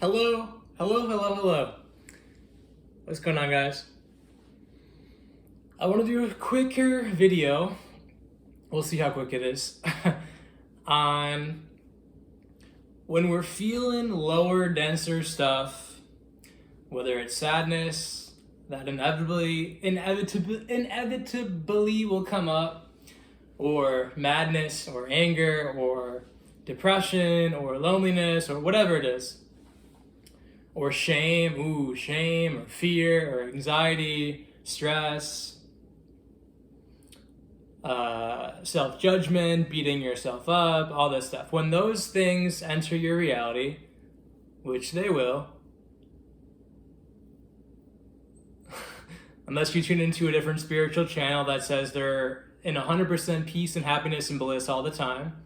Hello. What's going on, guys? I want to do a quicker video. We'll see how quick it is. On when we're feeling lower, denser stuff, whether it's sadness that inevitably will come up, or madness, or anger, or depression, or loneliness, or whatever it is. Or shame, or fear, or anxiety, stress, self-judgment, beating yourself up, all this stuff. When those things enter your reality, which they will, unless you tune into a different spiritual channel that says they're in 100% peace and happiness and bliss all the time,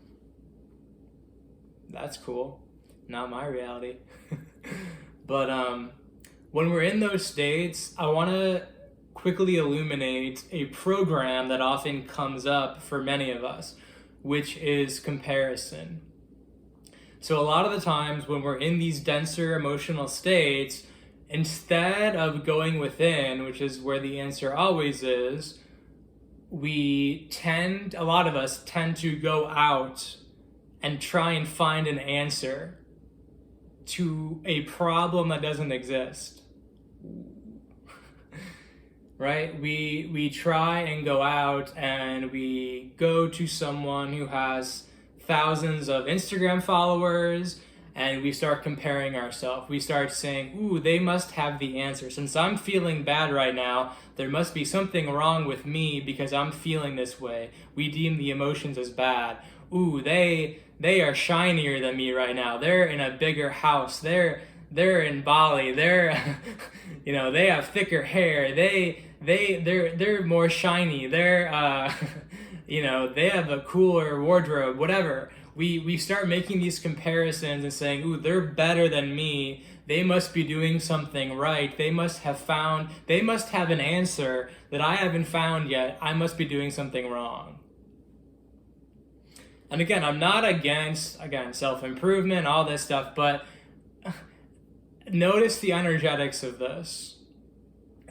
that's cool. Not my reality. But when we're in those states, I want to quickly illuminate a program that often comes up for many of us, which is comparison. So a lot of the times when we're in these denser emotional states, instead of going within, which is where the answer always is, a lot of us tend to go out and try and find an answer to a problem that doesn't exist. Right? We try and go out and we go to someone who has thousands of Instagram followers and we start comparing ourselves. We start saying, ooh, they must have the answer. Since I'm feeling bad right now, there must be something wrong with me because I'm feeling this way. We deem the emotions as bad. Ooh, they are shinier than me right now. They're in a bigger house. They're in Bali. They're they have thicker hair. They're more shiny. They're they have a cooler wardrobe, whatever. We start making these comparisons and saying, ooh, they're better than me. They must be doing something right. They must have an answer that I haven't found yet. I must be doing something wrong. And again, I'm not against, self-improvement, all this stuff, but notice the energetics of this.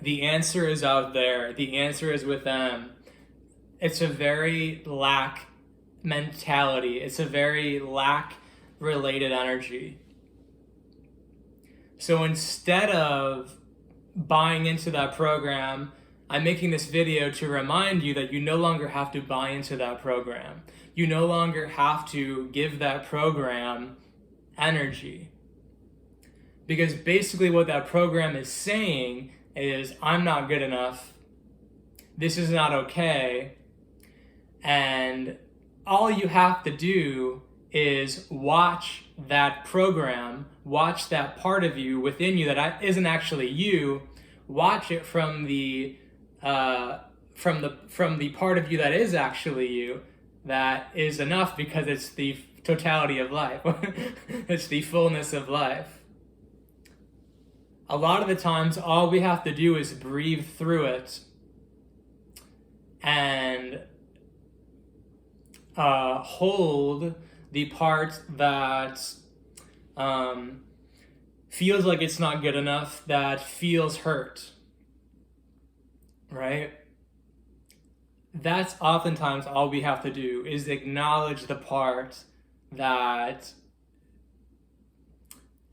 The answer is out there. The answer is with them. It's a very lack mentality. It's a very lack-related energy. So instead of buying into that program, I'm making this video to remind you that you no longer have to buy into that program. You no longer have to give that program energy. Because basically what that program is saying is, I'm not good enough. This is not okay. And all you have to do is watch that program, watch that part of you within you that isn't actually you, watch it from the part of you that is actually you, that is enough because it's the totality of life. It's the fullness of life. A lot of the times, all we have to do is breathe through it and hold the part that feels like it's not good enough, that feels hurt, right? That's oftentimes all we have to do, is acknowledge the part that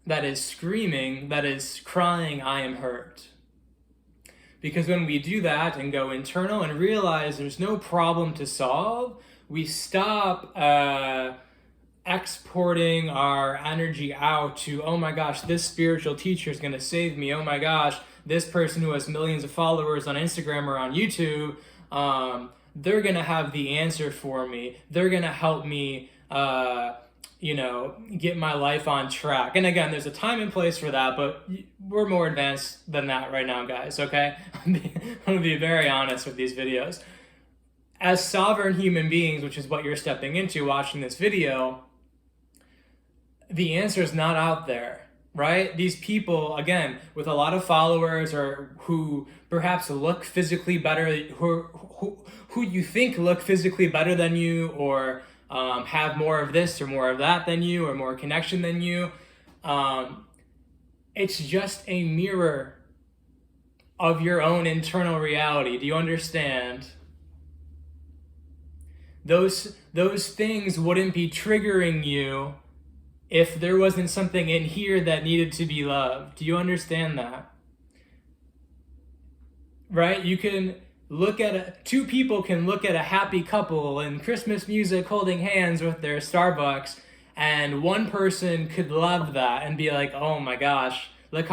is screaming, that is crying, I am hurt. Because when we do that and go internal and realize there's no problem to solve, we stop exporting our energy out to, oh my gosh, this spiritual teacher is going to save me. Oh my gosh, this person who has millions of followers on Instagram or on YouTube, they're going to have the answer for me. They're going to help me, get my life on track. And again, there's a time and place for that, but we're more advanced than that right now, guys, okay? I'm going to be very honest with these videos. As sovereign human beings, which is what you're stepping into watching this video, the answer is not out there, right? These people, again, with a lot of followers, or who perhaps look physically better, who you think look physically better than you, or have more of this or more of that than you, or more connection than you, It's just a mirror of your own internal reality. Do you understand? Those things wouldn't be triggering you if there wasn't something in here that needed to be loved. Do you understand that? Right? You can look at two people can look at a happy couple and Christmas music holding hands with their Starbucks, and one person could love that and be like, oh my gosh, look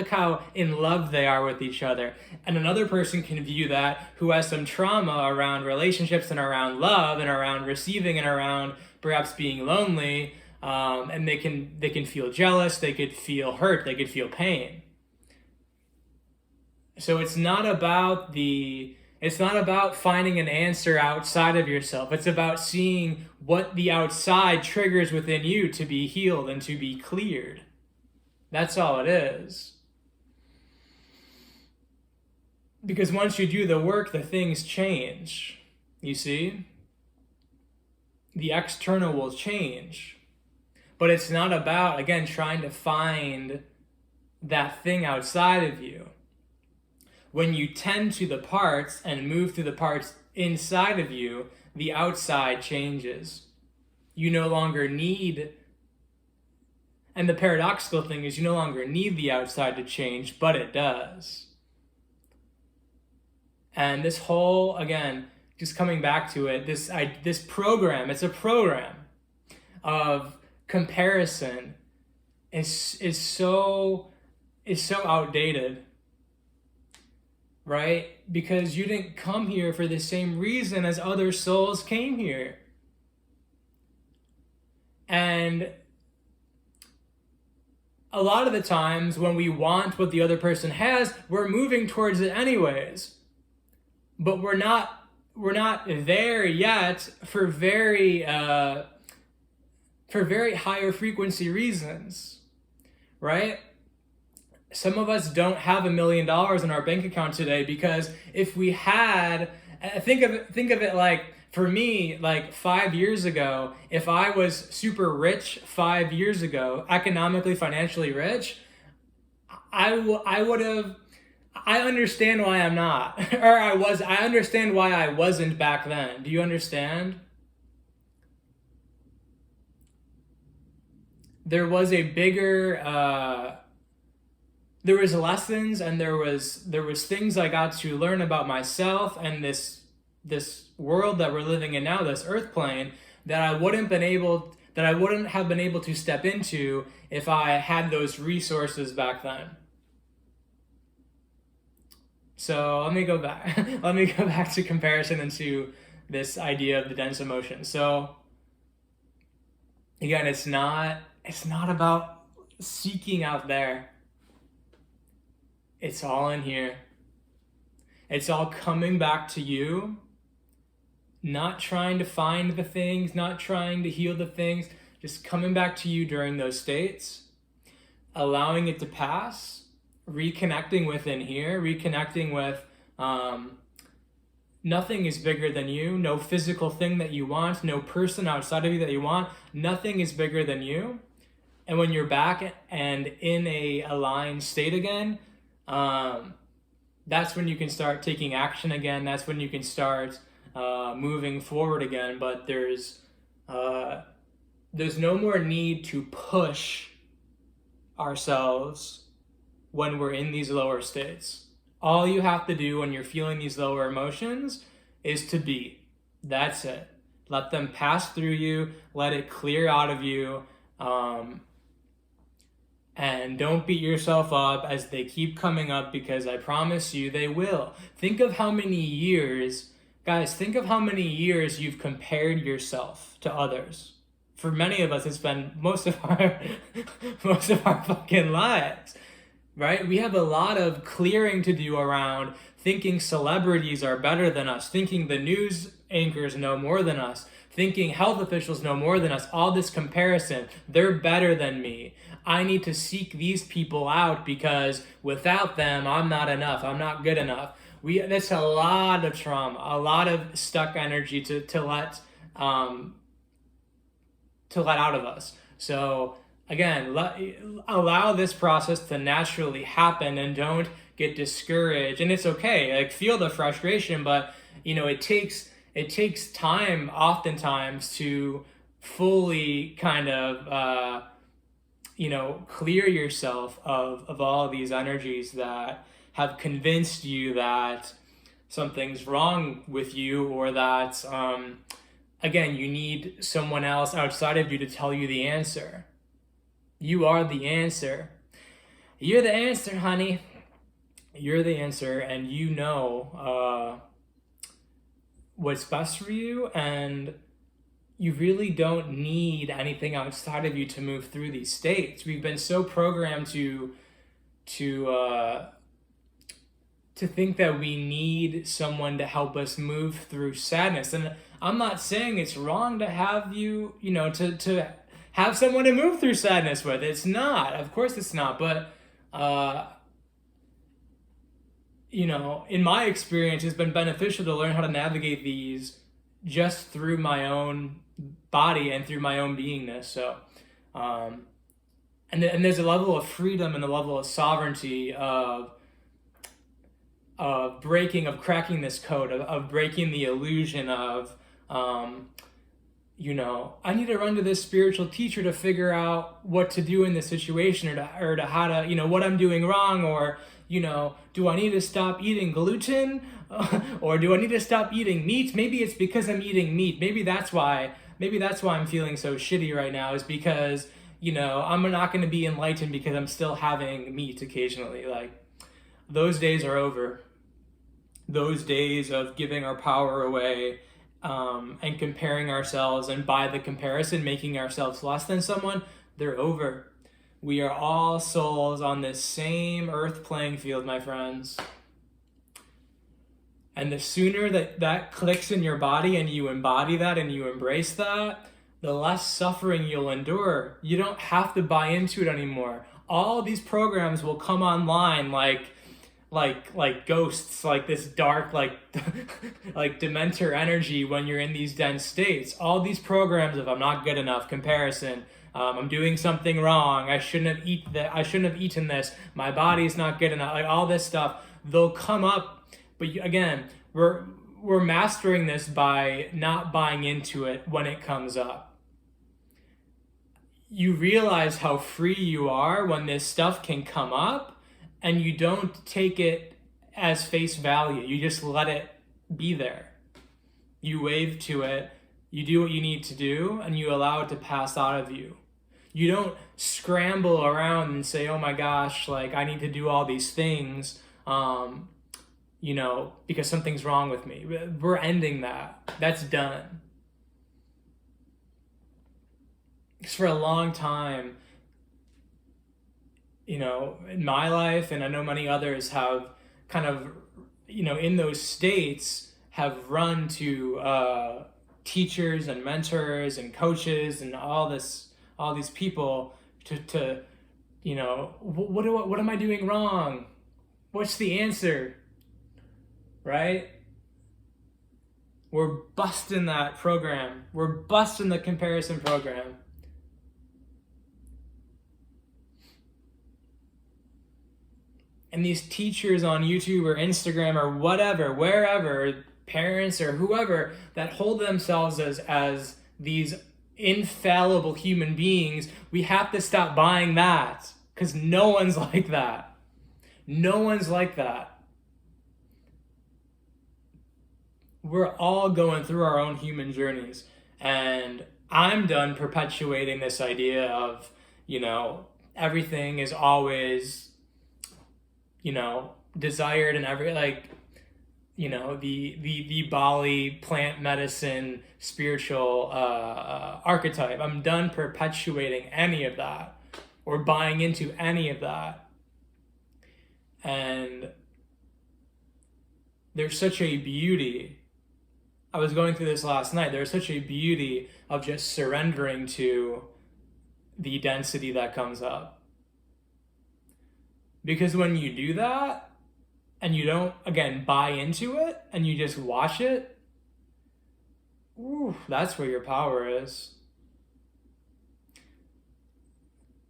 how in love they are with each other. And another person can view that who has some trauma around relationships and around love and around receiving and around perhaps being lonely, and they can feel jealous, they could feel hurt, they could feel pain. So it's not about finding an answer outside of yourself. It's about seeing what the outside triggers within you to be healed and to be cleared. That's all it is. Because once you do the work, the things change. You see? The external will change. But it's not about, again, trying to find that thing outside of you. When you tend to the parts and move through the parts inside of you, the outside changes. You no longer need, and the paradoxical thing is you no longer need the outside to change, but it does. And this whole, again, just coming back to it, this program, it's a program of comparison is so outdated. Right? Because you didn't come here for the same reason as other souls came here. And a lot of the times when we want what the other person has, we're moving towards it anyways. But we're not there yet for very higher frequency reasons. Right? Some of us don't have $1 million in our bank account today because if we had, think of it like, for me, like 5 years ago, if I was super rich 5 years ago, economically, financially rich, I understand why I'm not, I understand why I wasn't back then. Do you understand? There was a bigger, there was lessons and there was things I got to learn about myself and this world that we're living in now, this earth plane, that I wouldn't have been able to step into if I had those resources back then. So let me go back. Let me go back to comparison and to this idea of the dense emotion. So again, it's not about seeking out there. It's all in here. It's all coming back to you, not trying to find the things, not trying to heal the things, just coming back to you during those states, allowing it to pass, reconnecting within here, reconnecting with nothing is bigger than you, no physical thing that you want, no person outside of you that you want, nothing is bigger than you. And when you're back and in a aligned state again, that's when you can start taking action again. That's when you can start moving forward again. But there's no more need to push ourselves when we're in these lower states. All you have to do when you're feeling these lower emotions is to be. That's it. Let them pass through you. Let it clear out of you. And don't beat yourself up as they keep coming up, because I promise you they will. Think of how many years, guys, think of how many years you've compared yourself to others. For many of us, it's been most of our fucking lives, right? We have a lot of clearing to do around thinking celebrities are better than us, thinking the news anchors know more than us, thinking health officials know more than us, all this comparison, they're better than me. I need to seek these people out because without them, I'm not enough. I'm not good enough. That's a lot of trauma, a lot of stuck energy to let out of us. So again, allow this process to naturally happen and don't get discouraged. And it's okay, like feel the frustration, but it takes time oftentimes to fully kind of clear yourself of all of these energies that have convinced you that something's wrong with you, or that again, you need someone else outside of you to tell you the answer. You are the answer. You're the answer, honey. You're the answer, and you know what's best for you, and you really don't need anything outside of you to move through these states. We've been so programmed to think that we need someone to help us move through sadness. And I'm not saying it's wrong to have to have someone to move through sadness with. It's not. Of course it's not. But in my experience, it's been beneficial to learn how to navigate these just through my own body and through my own beingness. So, and there's a level of freedom and a level of sovereignty of cracking this code, of breaking the illusion of, I need to run to this spiritual teacher to figure out what to do in this situation, or to how to, what I'm doing wrong, or, do I need to stop eating gluten? Or do I need to stop eating meat? Maybe it's because I'm eating meat. Maybe that's why I'm feeling so shitty right now, is because, I'm not going to be enlightened because I'm still having meat occasionally. Like, those days are over. Those days of giving our power away, and comparing ourselves, and by the comparison making ourselves less than someone, they're over. We are all souls on this same earth playing field, my friends. And the sooner that clicks in your body and you embody that and you embrace that, the less suffering you'll endure. You don't have to buy into it anymore. All these programs will come online like ghosts, like this dark, like Dementor energy when you're in these dense states. All these programs of I'm not good enough, comparison, I'm doing something wrong, I shouldn't have eaten this, my body's not good enough, like all this stuff, they'll come up. But again, we're mastering this by not buying into it when it comes up. You realize how free you are when this stuff can come up, and you don't take it as face value. You just let it be there. You wave to it, you do what you need to do, and you allow it to pass out of you. You don't scramble around and say, oh my gosh, like I need to do all these things, because something's wrong with me. We're ending that. That's done. Because for a long time, in my life, and I know many others have kind of, in those states, have run to teachers and mentors and coaches and all these people to what am I doing wrong? What's the answer? Right? We're busting that program. We're busting the comparison program. And these teachers on YouTube or Instagram or whatever, wherever, parents or whoever, that hold themselves as these infallible human beings, we have to stop buying that, because no one's like that. No one's like that. We're all going through our own human journeys, and I'm done perpetuating this idea of, everything is always, desired, and the Bali plant medicine spiritual archetype. I'm done perpetuating any of that or buying into any of that. And there's such a beauty. I was going through this last night. There's such a beauty of just surrendering to the density that comes up. Because when you do that, and you don't, again, buy into it, and you just watch it, that's where your power is.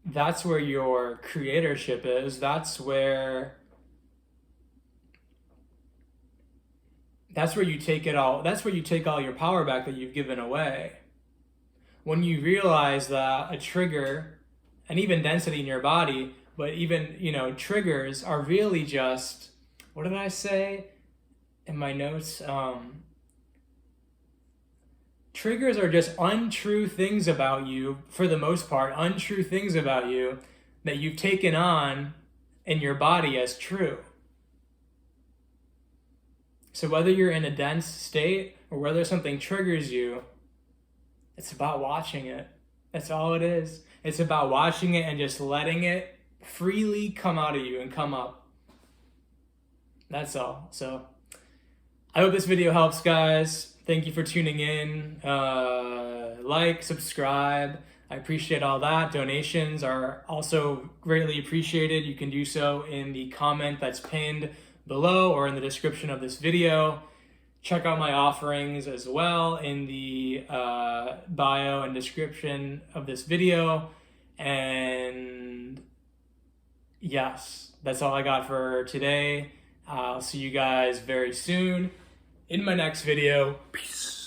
that's where your creatorship is. That's where you take it all. That's where you take all your power back that you've given away. When you realize that a trigger, and even density in your body, but even, triggers are really just, what did I say in my notes? Triggers are just untrue things about you, for the most part, untrue things about you that you've taken on in your body as true. So whether you're in a dense state or whether something triggers you, it's about watching it. That's all it is. It's about watching it and just letting it freely come out of you and come up. That's all. So I hope this video helps, guys. Thank you for tuning in. Like, subscribe. I appreciate all that. Donations are also greatly appreciated. You can do so in the comment that's pinned below or in the description of this video. Check out my offerings as well in the bio and description of this video. And yes, that's all I got for today. I'll see you guys very soon in my next video. Peace.